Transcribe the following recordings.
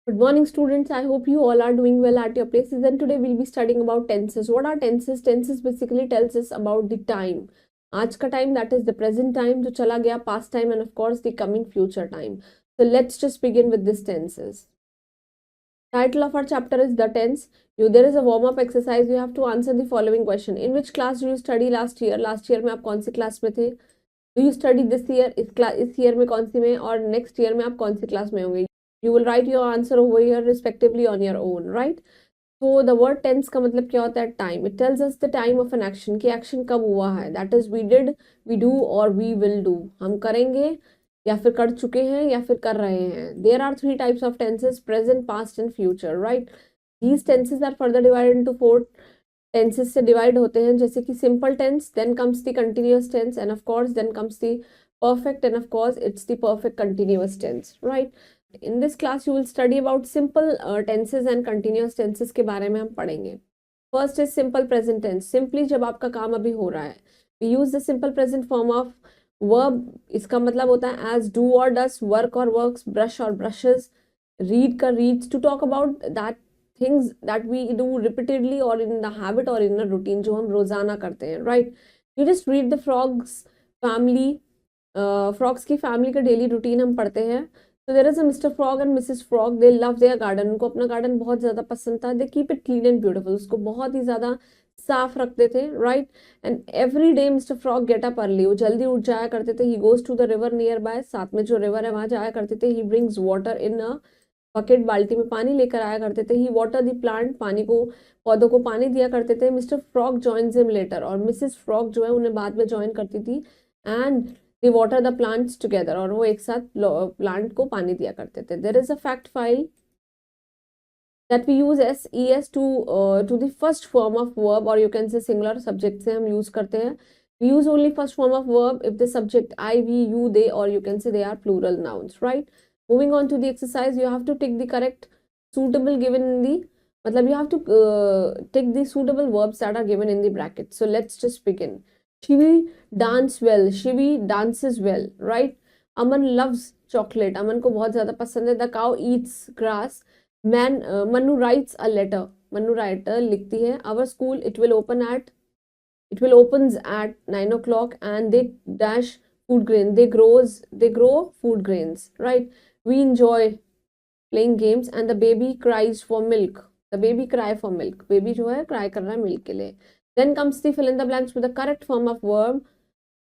Good morning, students. I hope you all are doing well at your places. And today we'll be studying about tenses. What are tenses? Tenses basically tells us about the time. आज का time, that is the present time, जो चला गया past time, and of course the coming future time. So let's just begin with this tenses. Title of our chapter is the tense. There is a warm-up exercise. You have to answer the following question. In which class do you study last year? Last year में आप कौन सी class में थे? Do you study this year? इस year में कौन सी में? और next year में आप कौन सी class में होंगे? You will write your answer over here respectively on your own, right? So the word tense का मतलब क्या होता है? Time. It tells us the time of an action कि action कब हुआ है. That is we did, we do or we will do. हम करेंगे या फिर कर चुके हैं या फिर कर रहे हैं. There are three types of tenses: present, past and future, right? These tenses are further divided into four tenses से divide होते हैं, जैसे कि simple tense, then comes the continuous tense, and of course then comes the perfect, and of course it's the perfect continuous tense, right? In this class you will study about simple tenses and continuous tenses के बारे में हम पढ़ेंगे. First is simple present tense. Simply जब आपका काम अभी हो रहा है. We use the simple present form of verb. इसका मतलब होता है as, do or does, work or works, brush or brushes, read का reads, to talk about that things that we do repeatedly or in the habit or in a routine जो हम रोजाना करते हैं, right? You just read the frogs family. Frogs की family का daily routine हम पढ़ते हैं. So there is a Mr. Frog and Mrs. Frog. They love their garden. उनको अपना गार्डन बहुत ज्यादा पसंद था. They keep it clean and beautiful. उसको बहुत ही ज्यादा साफ रखते थे, right? And every day Mr. Frog get up early. वो जल्दी उठ जाया करते थे. He goes to the river nearby. साथ में जो रिवर है वहां जाया करते थे. He brings water in a bucket. बाल्टी में पानी लेकर आया करते थे. He water the plant. पानी को पौधों को पानी दिया करते थे. Mr. Frog joins him later. और Mrs. Frog जो है उन्हें बाद में ज्वाइन करती थी. And they water the plants together. और वो एक साथ प्लांट को पानी दिया करते थे. There is a fact file that we use SES to the first form of verb, or you can say singular subject से हम use करते हैं. We use only first form of verb if the subject I, we, you, they, or you can say they are plural nouns, right? Moving on to the exercise, you have to take the correct suitable given in the मतलब you have to take the suitable verbs that are given in the bracket. So let's just begin. Shivi dance well. Shivi dances well, right? Aman loves chocolate. Aman को बहुत ज़्यादा पसंद है. The cow eats grass. Manu writes a letter. Manu writer लिखती है. Our school it will opens at 9 o'clock and they dash food grain. They grow food grains, right? We enjoy playing games and the baby cries for milk. The baby cry for milk. Baby जो है cry कर रहा है milk के लिए. Then comes the fill in the blanks with the correct form of verb.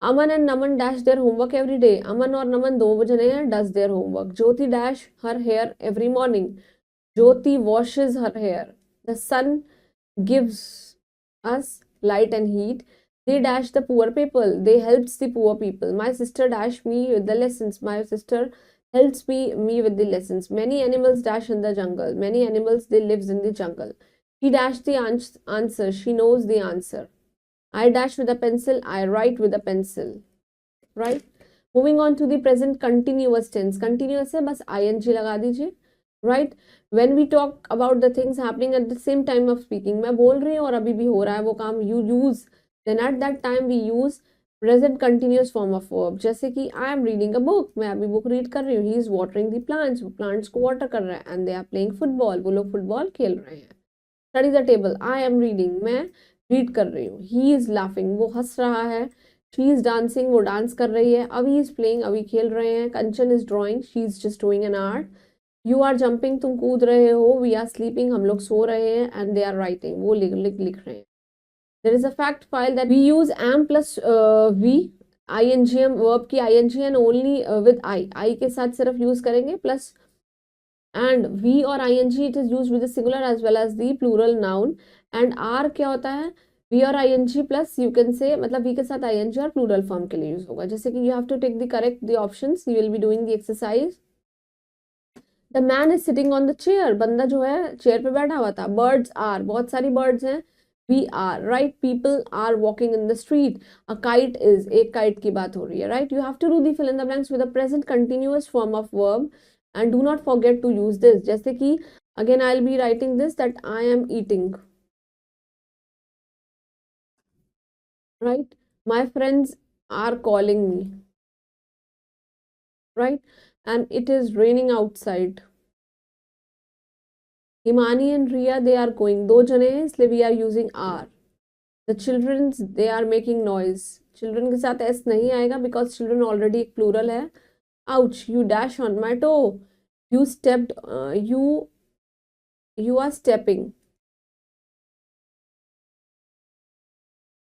Aman and Naman dash their homework every day. Aman और नमन दो जने हैं does their homework. Jyoti dash her hair every morning. Jyoti washes her hair. The sun gives us light and heat. They dash the poor people. They helps the poor people. My sister dash me with the lessons. My sister helps me with the lessons. Many animals dash in the jungle. Many animals they lives in the jungle. She dash the answer. She knows the answer. I dash with a pencil. I write with a pencil. Right? Moving on to the present continuous tense. Continuous है बस ing लगा दीजिए. Right? When we talk about the things happening at the same time of speaking, मैं बोल रही हूँ और अभी भी हो रहा है वो काम, you use, then at that time we use present continuous form of verb. जैसे कि I am reading a book. मैं अभी book read कर रही हूँ. He is watering the plants. वो plants को water कर रहा है. And they are playing football. वो लोग football खेल रहे हैं. Study the table. I am reading. मैं read कर रही हूँ. He is laughing. वो हंस रहा है. She is dancing. वो डांस कर रही है. अभी is playing. अभी खेल रहे हैं. Kanchan is drawing. She is just doing an art. You are jumping. तुम कूद रहे हो. We are sleeping. हम लोग सो रहे हैं. And they are writing. वो लिख रहे हैं. There is a fact file that we use am plus v ing verb की ing and only with I के साथ सिर्फ use करेंगे plus and v और ing it is used with the singular as well as the plural noun and r क्या होता है v और ing plus you can say मतलब v के साथ ing और plural form के लिए use होगा. जैसे कि you have to take the correct the options. You will be doing the exercise. The man is sitting on the chair. बंदा जो है चेयर पे बैठा हुआ था. Birds are बहुत सारी birds हैं. We are right. People are walking in the street. A kite is एक kite की बात हो रही है, right? You have to do the fill in the blanks with a present continuous form of verb and do not forget to use this. जैसे कि again I'll be writing this that I am eating, right? My friends are calling me, right? And it is raining outside. Himani and Riya they are going, दो जने हैं इसलिए we are using R. The children they are making noise, children के साथ S नहीं आएगा because children already एक plural है. Ouch, you dash on my toe, you stepped, you are stepping,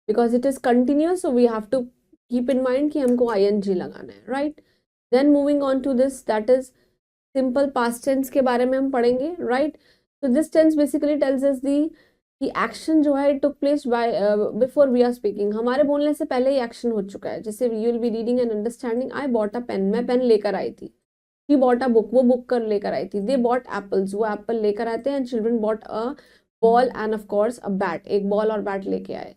because it is continuous, so we have to keep in mind कि हमको ing लगाना है, right? Then moving on to this, that is simple past tense के बारे में हम पढ़ेंगे, right? So this tense basically tells us कि action जो है it took place by before we are speaking, हमारे बोलने से पहले ही action हो चुका है. जैसे you will be reading and understanding, I bought a pen, मैं पेन लेकर आई थी. He bought a book, वो बुक कर लेकर आई थी. They bought apples, वो एप्पल लेकर आते हैं. And children bought a ball and of course a bat, एक बॉल और बैट लेके आए.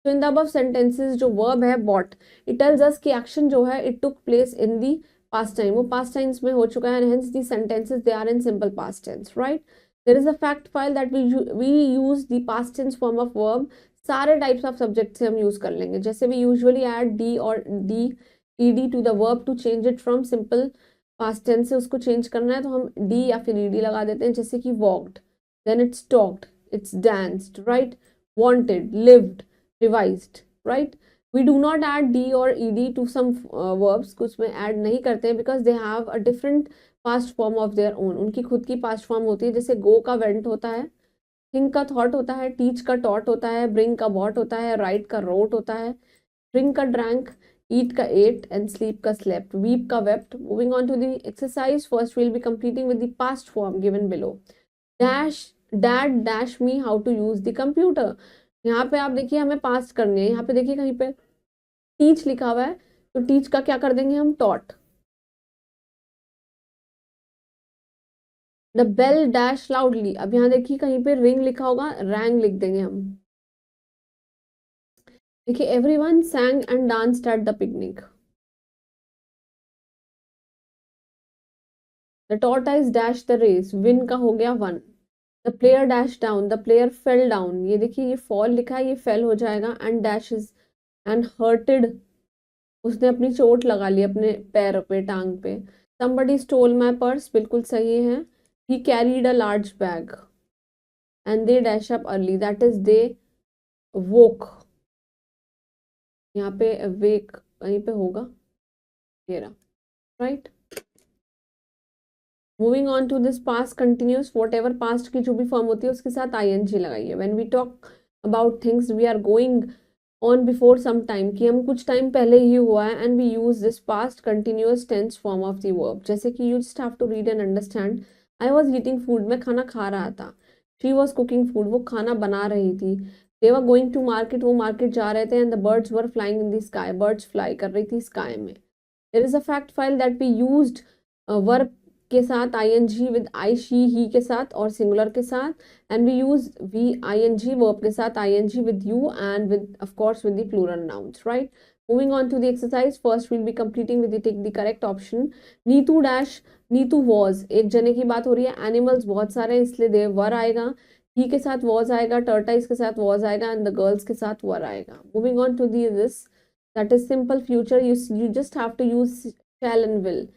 So in the above sentences जो verb है bought, it tells us कि action जो है it took place in the past time, वो past tense में हो चुका है, and hence the sentences they are in simple past tense, right? There is a fact file that we use the past tense form of verb सारे types of subject से हम use कर लेंगे. जैसे we usually add d or ed to the verb to change it from simple past tense से उसको change करना है तो हम d या फिर ed लगा देते हैं. जैसे कि walked, then it's talked, it's danced, right? Wanted, lived, revised, right? We do not add d or ed to some verbs, कुछ में add नहीं करते हैं because they have a different past form of their own, उनकी खुद की past form होती है. जैसे go का went होता है, think का thought होता है, teach का taught होता है, bring का bought होता है, write का wrote होता है, drink का drank, eat ka ate, and sleep ka slept, weep ka wept. Moving on to the exercise, first we'll be completing with the past form given below. Dash, dad dash me how to use the computer. यहाँ पे आप देखिए हमें past करनी है. यहाँ पे देखिए कहीं पे teach लिखा हुआ है तो teach का क्या कर देंगे हम taught. The bell dash loudly, अब यहाँ देखिए कहीं पे ring लिखा होगा, rang लिख देंगे हम. देखिए everyone sang and danced at the picnic. The tortoise dashed the race, win का हो गया one. The player dashed down, the player fell down. ये देखिए ये fall लिखा है, ये fell हो जाएगा. And dashes and hurted, उसने अपनी चोट लगा ली अपने पैर पे, टांग पे. Somebody stole my purse, बिल्कुल सही है. He carried a large bag. And they dash up early, that is they woke. यहाँ पे wake कहीं पे होगा, ये रहा, right? Moving on to this past continuous, whatever past की जो भी form होती है उसके साथ ing लगाइए. When we talk about things we are going on before some time, कि हम कुछ time पहले ही हुआ है, and we use this past continuous tense form of the verb. जैसे कि you just have to read and understand. I was eating food, मैं खाना खा रहा था. She was cooking food, वो खाना बना रही थी. They were going to market, वो market जा रहे थे. And the birds were flying in the sky, birds fly कर रही थी sky में. There is a fact file that we used verb के साथ ing with I, she, he के साथ और singular के साथ, and we use we ing verb के साथ ing with you and with of course with the plural nouns, right? Moving on to the exercise, first we'll be completing with the take the correct option. Neetu dash, Neetu was, एक जने की बात हो रही है. Animals बहुत सारे हैं इसलिए they were आएगा, he के साथ was आएगा, tortoise के साथ was आएगा, and the girls के साथ were आएगा. Moving on to the this, that is simple future. You just have to use shall and will.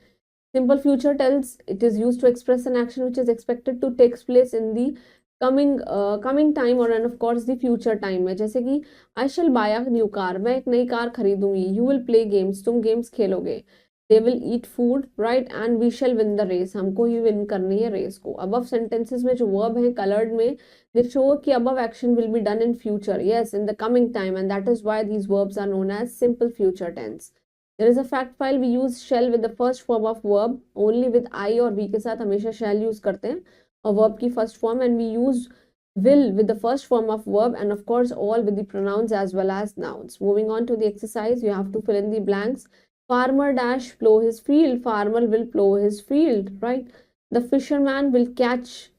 Simple future tells it is used to express an action which is expected to take place in the coming time or and of course the future time में. जैसे कि I shall buy a new car, मैं एक नई car खरीदूंगी. You will play games, तुम games खेलोगे. They will eat food, right? And we shall win the race, हमको ही win करनी है race को. Above sentences में जो verb हैं colored में, they show कि above action will be done in future, yes, in the coming time, and that is why these verbs are known as simple future tense. There is a fact file, we use shall with the first form of verb only with I और we के साथ हमेशा shall use करते हैं और verb की first form, and we use will with the first form of verb and of course all with the pronouns as well as nouns. Moving on to the exercise, you have to fill in the blanks. Farmer dash plow his field, farmer will plow his field, right? The fisherman will catch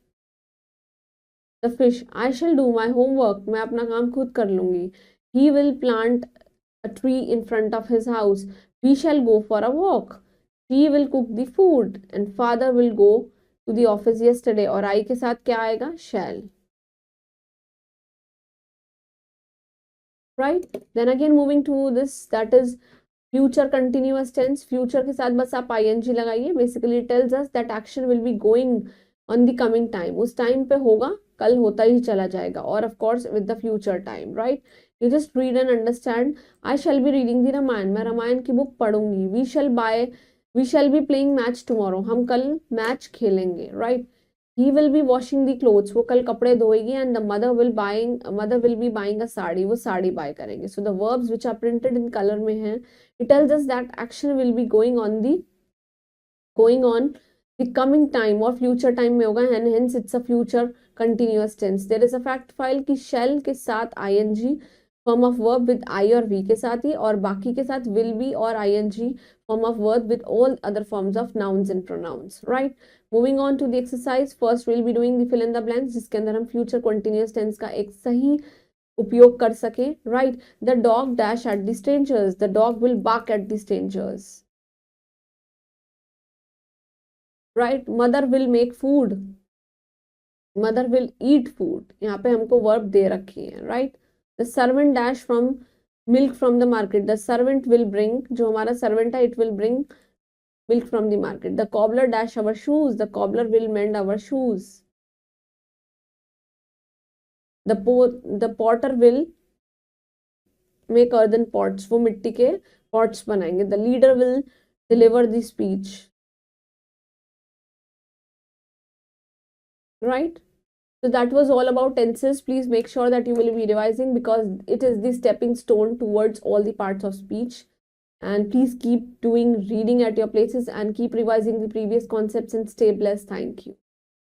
the fish. I shall do my homework, मैं अपना काम खुद कर लूंगी. He will plant a tree in front of his house. We shall go for a walk. She will cook the food and father will go to the office yesterday. और I के साथ क्या आएगा? Shall. Right? Then again moving to this, that is future continuous tense. Future के साथ बस आप ing लगाइए. Basically it tells us that action will be going on the coming time, उस टाइम पे होगा, कल होता ही चला जाएगा, और of course with the future time, right. You just read and understand. I shall be reading the Ramayana, मैं रामायण की बुक पढ़ूंगी। We shall be playing match tomorrow, हम कल मैच खेलेंगे, right. He will be washing the clothes, वो कल कपड़े धोएगी। And the mother will be buying a sari, वो साड़ी बाय करेंगे। So the verbs which are printed in colour में है, it tells us that action will be going on the coming time, और future time में होगा, and hence it's a future continuous tense. There is a fact file की shall के साथ ING form of verb with I और we के साथ ही, और बाकी के साथ विल बी और ING form of verb with all other forms of nouns and pronouns, right. Moving on to the exercise, first will be doing the fill in the blanks, जिसके अंदर हम फ्यूचर कंटिन्यूअस टेंस का एक सही उपयोग कर सके, right. The dog dash at the strangers, the dog will bark at the strangers, right. Mother will make food, mother will eat food, यहाँ पे हमको वर्ब दे रखी है, right. The servant dash from milk from the market, the servant will bring, जो हमारा servant है, it will bring milk from the market. The cobbler dash our shoes, the cobbler will mend our shoes. The potter will make earthen pots, वो मिट्टी के pots बनाएंगे. The leader will deliver the speech, right? So that was all about tenses. Please make sure that you will be revising, because it is the stepping stone towards all the parts of speech. And please keep doing reading at your places and keep revising the previous concepts, and stay blessed. Thank you.